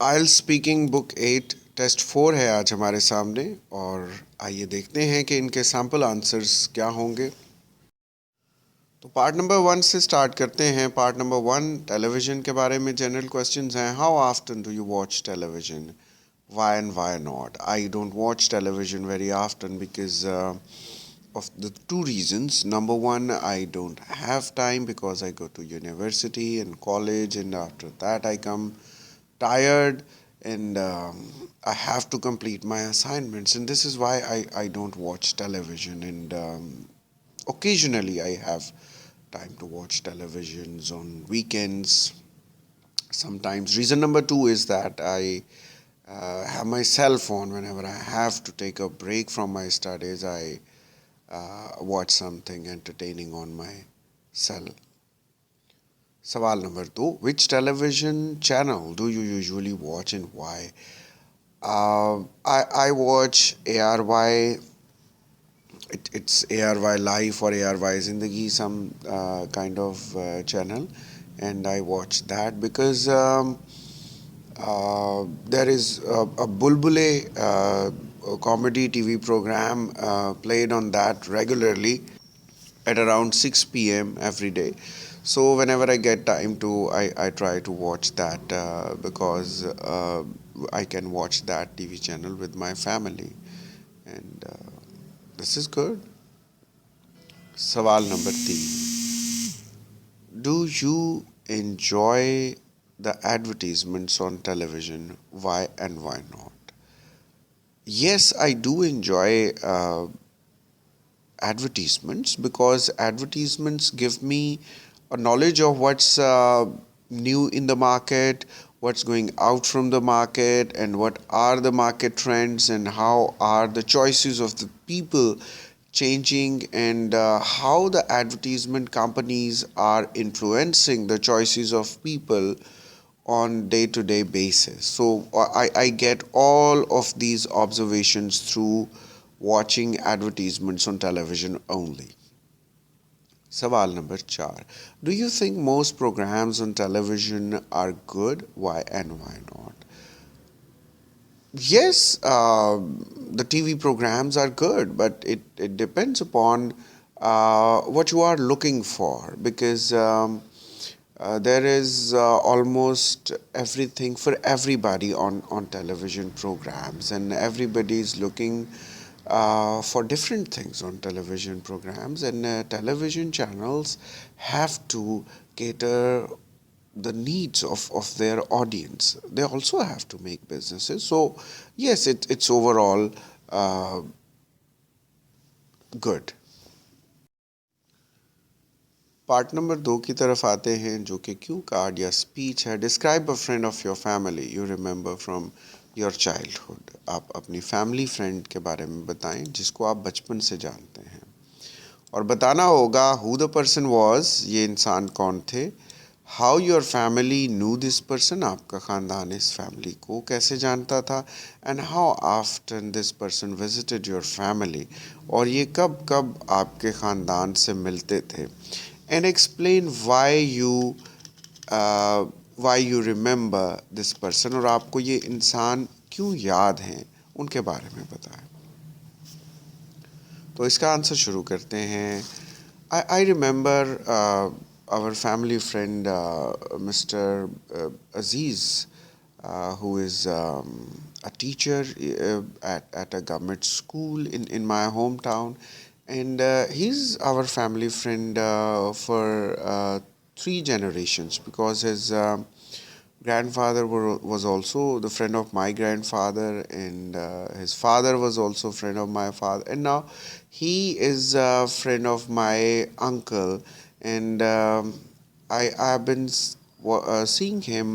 IELTS speaking book 8 test 4 है आज हमारे सामने और आइए देखते हैं कि इनके सैम्पल आंसर्स क्या होंगे। तो पार्ट नंबर 1 से स्टार्ट करते हैं। पार्ट नंबर 1 टेलीविज़न के बारे में जनरल क्वेश्चंस हैं। How often do you watch television? Why and why not? I don't watch television very often because of the two reasons. Number one, I don't have time because I go to university and college, and after that, I come tired and I have to complete my assignments, and this is why I don't watch television. And occasionally, I have time to watch televisions on weekends. Sometimes, reason number two is that I have my cell phone. Whenever I have to take a break from my studies, I watch something entertaining on my cell. सवाल number 2, which television channel do you usually watch and why? I watch ARY. It's ARY Life or ARY Zindagi, some kind of channel, and I watch that because there is a Bulbule comedy TV program played on that regularly at around 6 p.m. every day. So whenever I get time to, I try to watch that because I can watch that TV channel with my family, and this is good. सवाल number 3, do you enjoy the advertisements on television? Why and why not? Yes, I do enjoy advertisements because advertisements give me a knowledge of what's new in the market, what's going out from the market, and what are the market trends, and how are the choices of the people changing, and how the advertisement companies are influencing the choices of people on day-to-day basis. So I get all of these observations through watching advertisements on television only. Sawal number 4. Do you think most programs on television are good? Why and why not? Yes, the TV programs are good, but it depends upon what you are looking for because there is almost everything for everybody on television programs, and everybody is looking for different things on television programs, and television channels have to cater the needs of their audience. They also have to make businesses. So, yes, it's overall uh, good. Part number 2 की तरफ आते हैं जो कि Q card या speech है। Describe a friend of your family you remember from your childhood. आप अपनी फैमिली फ्रेंड के बारे में बताएं जिसको आप बचपन से जानते हैं, और बताना होगा हु द पर्सन वॉज, ये इंसान कौन थे। How your family knew this person, आपका ख़ानदान इस फैमिली को कैसे जानता था। And how often this person visited your family, और ये कब कब आपके ख़ानदान से मिलते थे। And explain why you remember this person, और आपको ये इंसान क्यों याद हैं, उनके बारे में बताएं। तो इसका आंसर शुरू करते हैं। I remember our family friend Mr. Aziz, who is a teacher at a government school in my hometown, and he's our family friend for 3 generations because his grandfather was also the friend of my grandfather, and his father was also a friend of my father, and now he is a friend of my uncle, and I've been seeing him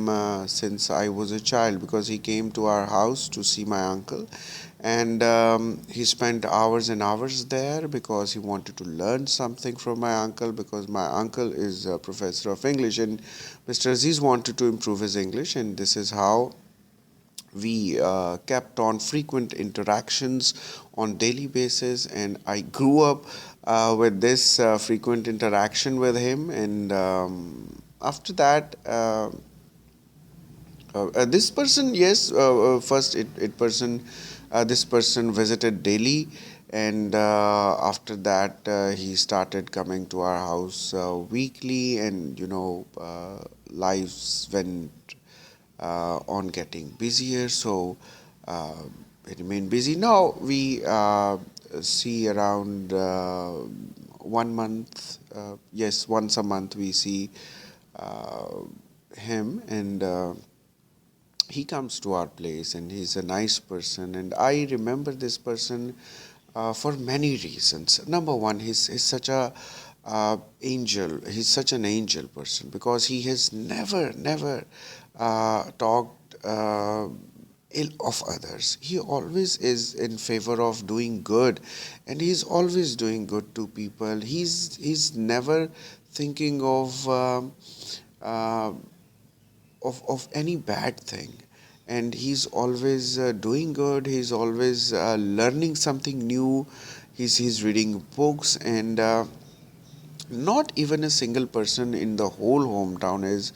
since I was a child because he came to our house to see my uncle, and he spent hours and hours there because he wanted to learn something from my uncle, because my uncle is a professor of English, and Mr. Aziz wanted to improve his English, and this is how we kept on frequent interactions on daily basis, and I grew up with this frequent interaction with him, and after that This person, yes, first it person, this person visited Delhi, and after that he started coming to our house weekly, and lives went on getting busier, so uh, it remained busy. Now we see around 1 month, yes, once a month we see uh, him, and he comes to our place, and he's a nice person, and I remember this person for many reasons. Number one, he's such a angel. He's such an angel person, because he has never talked ill of others. He always is in favor of doing good, and he's always doing good to people. He's never thinking uh, of any bad thing, and he's always doing good. He's always learning something new. He's reading books, and not even a single person in the whole hometown is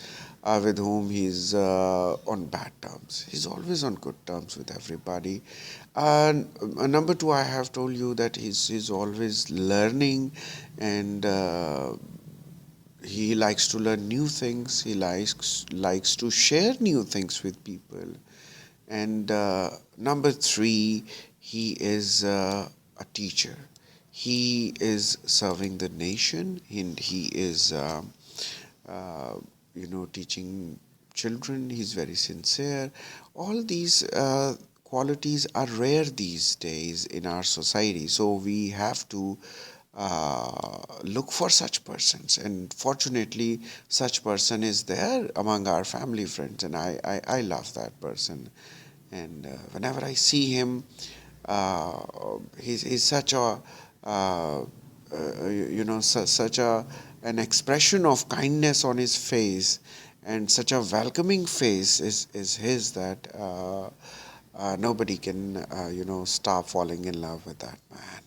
with whom he's on bad terms. He's always on good terms with everybody. And number two, I have told you that he's always learning, and he likes to learn new things. He likes to share new things with people. And number three, he is a teacher. He is serving the nation, and he is uh, teaching children. He's very sincere. All these qualities are rare these days in our society, so we have to look for such persons, and fortunately such person is there among our family friends, and I love that person. And whenever I see him, uh, he's such a such a an expression of kindness on his face, and such a welcoming face is his, that nobody can stop falling in love with that man.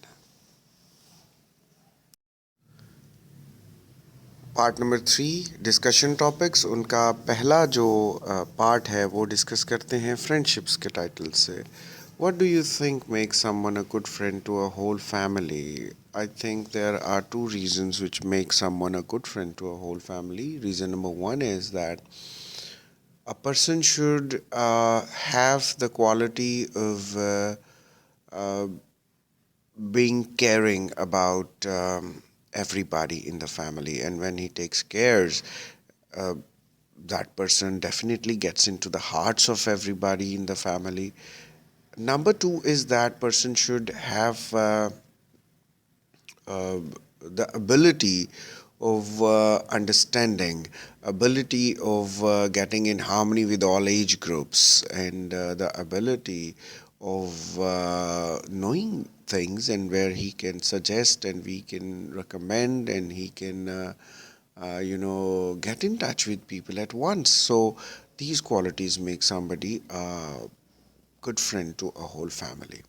Part number three, discussion topics. उनका पहला जो part है वो discuss करते हैं friendships के title से। What do you think make someone a good friend to a whole family? I think there are two reasons which make someone a good friend to a whole family. Reason number one is that a person should have the quality of uh, being caring about everybody in the family, and when he takes cares, uh, that person definitely gets into the hearts of everybody in the family. Number two is that person should have uh, the ability of understanding, ability of getting in harmony with all age groups, and the ability of knowing things, and where he can suggest and we can recommend, and he can get in touch with people at once. So these qualities make somebody a good friend to a whole family.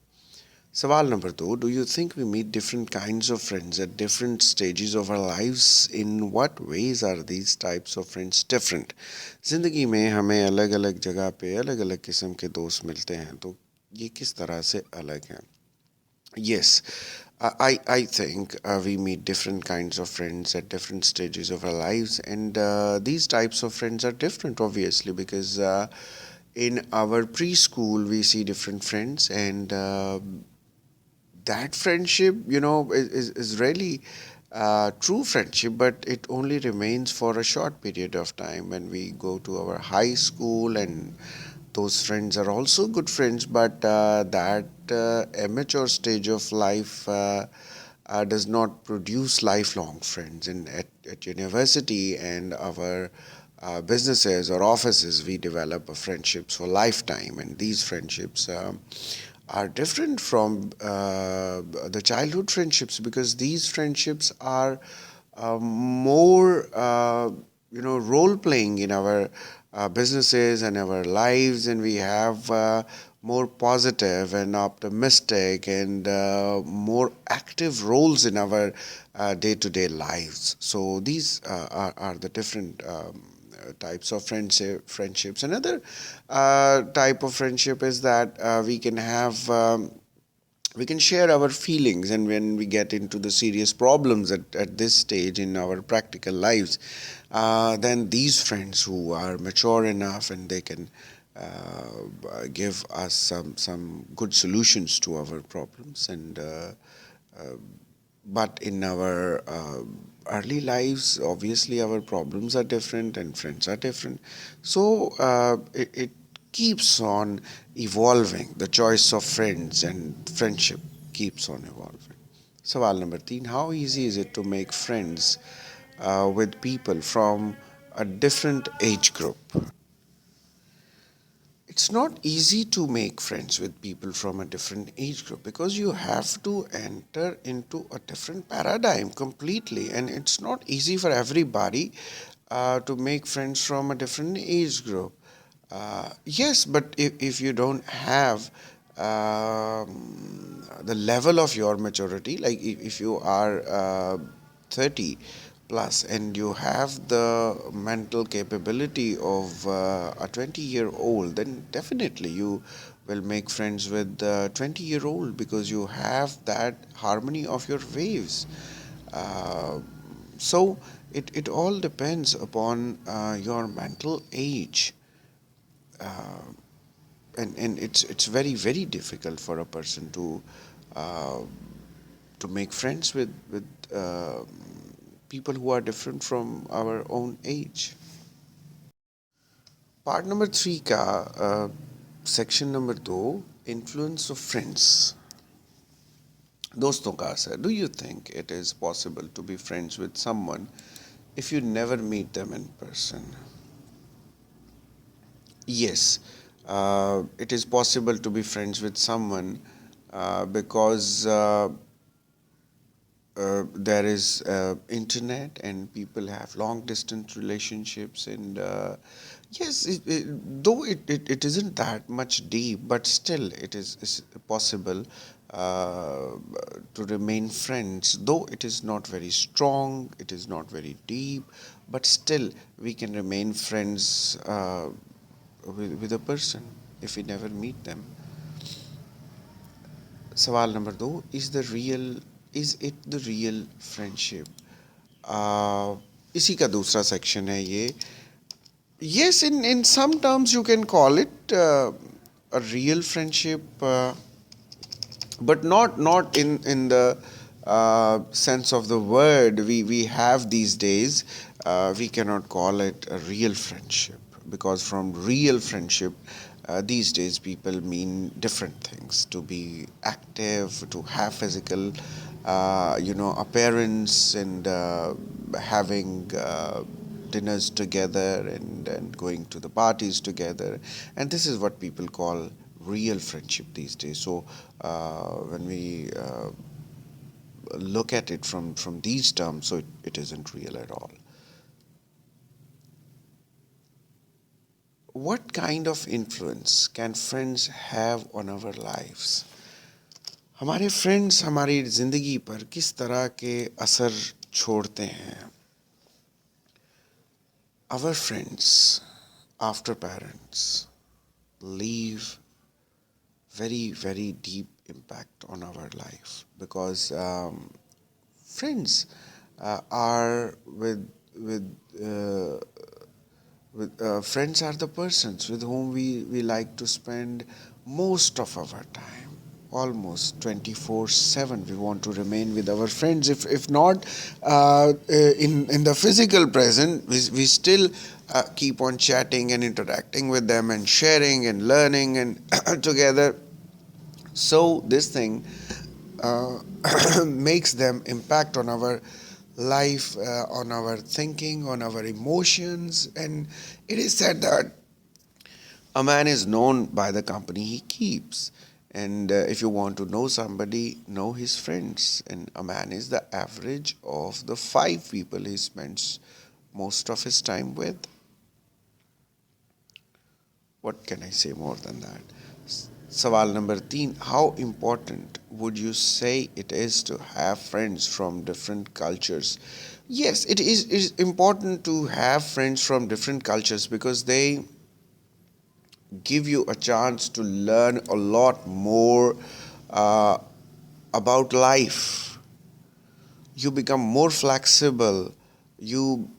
Sawal number two, do you think we meet different kinds of friends at different stages of our lives? In what ways are these types of friends different? ज़िंदगी में हमें अलग अलग जगह पे अलग अलग किस्म के दोस्त मिलते हैं, तो ये किस तरह से अलग हैं? Yes, I think we meet different kinds of friends at different stages of our lives, and these types of friends are different, obviously, because in our preschool we see different friends, and that friendship, is really true friendship, but it only remains for a short period of time. When we go to our high school, and those friends are also good friends, but that immature stage of life does not produce lifelong friends. And at university and our businesses or offices, we develop friendships for lifetime, and these friendships are different from the childhood friendships, because these friendships are more role playing in our businesses and our lives, and we have more positive and optimistic and more active roles in our day-to-day lives. So these are the different types of friendships. Another type of friendship is that we can share our feelings, and when we get into the serious problems at this stage in our practical lives, then these friends who are mature enough and they can give us some good solutions to our problems. And but in our early lives, obviously our problems are different and friends are different, so it keeps on evolving. The choice of friends and friendship keeps on evolving. Sawal number 3, how easy is it to make friends with people from a different age group? It's not easy to make friends with people from a different age group because you have to enter into a different paradigm completely, and it's not easy for everybody to make friends from a different age group. Yes, but if you don't have the level of your maturity, like if you are 30 plus and you have the mental capability of a 20-year-old, then definitely you will make friends with the 20-year-old because you have that harmony of your waves. Uh, so it all depends upon your mental age. And it's very difficult for a person uh, to make friends with people who are different from our own age. Part number 3 का section number 2, influence of friends, दोस्तों का असर. Do you think it is possible to be friends with someone if you never meet them in person? Yes, it is possible to be friends with someone because there is internet and people have long distance relationships, and yes, though it isn't that much deep, but still is possible uh, to remain friends, though it is not very strong, it is not very deep, but still we can remain friends with a person if we never meet them. सवाल number 2, is it the real friendship? इसी का दूसरा section है ये. Yes, in some terms you can call it a real friendship, but not in the sense of the word we have these days. We cannot call it a real friendship because from real friendship these days people mean different things: to be active, to have physical appearance, and having dinners together, and going to the parties together, and this is what people call real friendship these days. So when we look at it from these terms, so it isn't real at all. What kind of influence can friends have on our lives? हमारे friends हमारी ज़िंदगी पर किस तरह के असर छोड़ते हैं? Our friends, after parents, leave very deep impact on our life because friends are uh, with friends are the persons with whom we like to spend most of our time. Almost 24/7 we want to remain with our friends. If not in the physical present, we still keep on chatting and interacting with them and sharing and learning and together. So this thing uh, makes them impact on our life, on our thinking, on our emotions. And it is said that a man is known by the company he keeps. And if you want to know somebody, know his friends. And a man is the average of the 5 people he spends most of his time with. What can I say more than that? Sawal number 3, how important would you say it is to have friends from different cultures? Yes, it is important to have friends from different cultures because they give you a chance to learn a lot more uh, about life. You become more flexible. You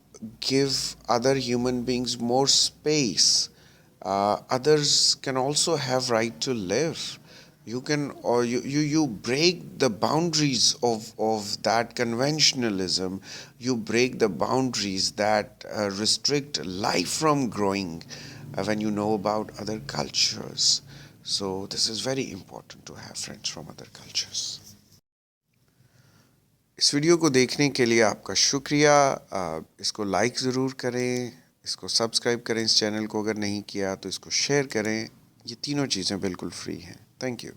give other human beings more space. Others can also have right to live. You can, or you break the boundaries of that conventionalism. You break the boundaries that restrict life from growing when you know about other cultures. So this is very important to have friends from other cultures. इस video को देखने के लिए आपका शुक्रिया। इसको like ज़रूर करें, इसको सब्सक्राइब करें इस चैनल को, अगर नहीं किया तो इसको शेयर करें। ये तीनों चीज़ें बिल्कुल फ्री हैं। Thank you.